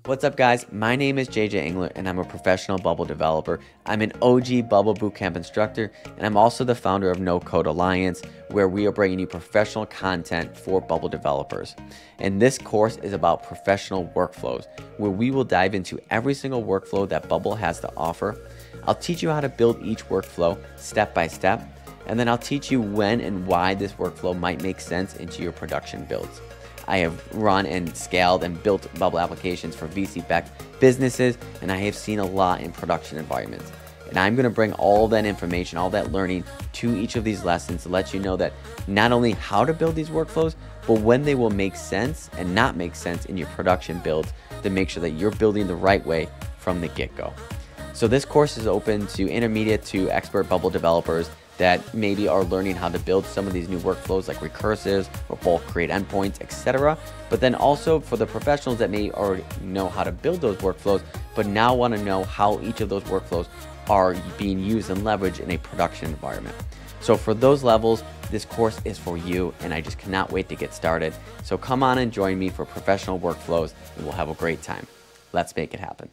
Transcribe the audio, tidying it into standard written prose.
What's up guys, my name is JJ Englert and I'm a professional Bubble developer. I'm an OG Bubble Bootcamp instructor and I'm also the founder of No Code Alliance, where we are bringing you professional content for Bubble developers. And this course is about professional workflows, where we will dive into every single workflow that Bubble has to offer. I'll teach you how to build each workflow step by step, and then I'll teach you when and why this workflow might make sense into your production builds. I have run and scaled and built Bubble applications for VC-backed businesses, and I have seen a lot in production environments. And I'm going to bring all that information, all that learning to each of these lessons to let you know that not only how to build these workflows, but when they will make sense and not make sense in your production builds to make sure that you're building the right way from the get-go. So this course is open to intermediate to expert Bubble developers that maybe are learning how to build some of these new workflows like recursives or bulk create endpoints, etc. But then also for the professionals that may already know how to build those workflows, but now want to know how each of those workflows are being used and leveraged in a production environment. So for those levels, this course is for you, and I just cannot wait to get started. So come on and join me for professional workflows, and we'll have a great time. Let's make it happen.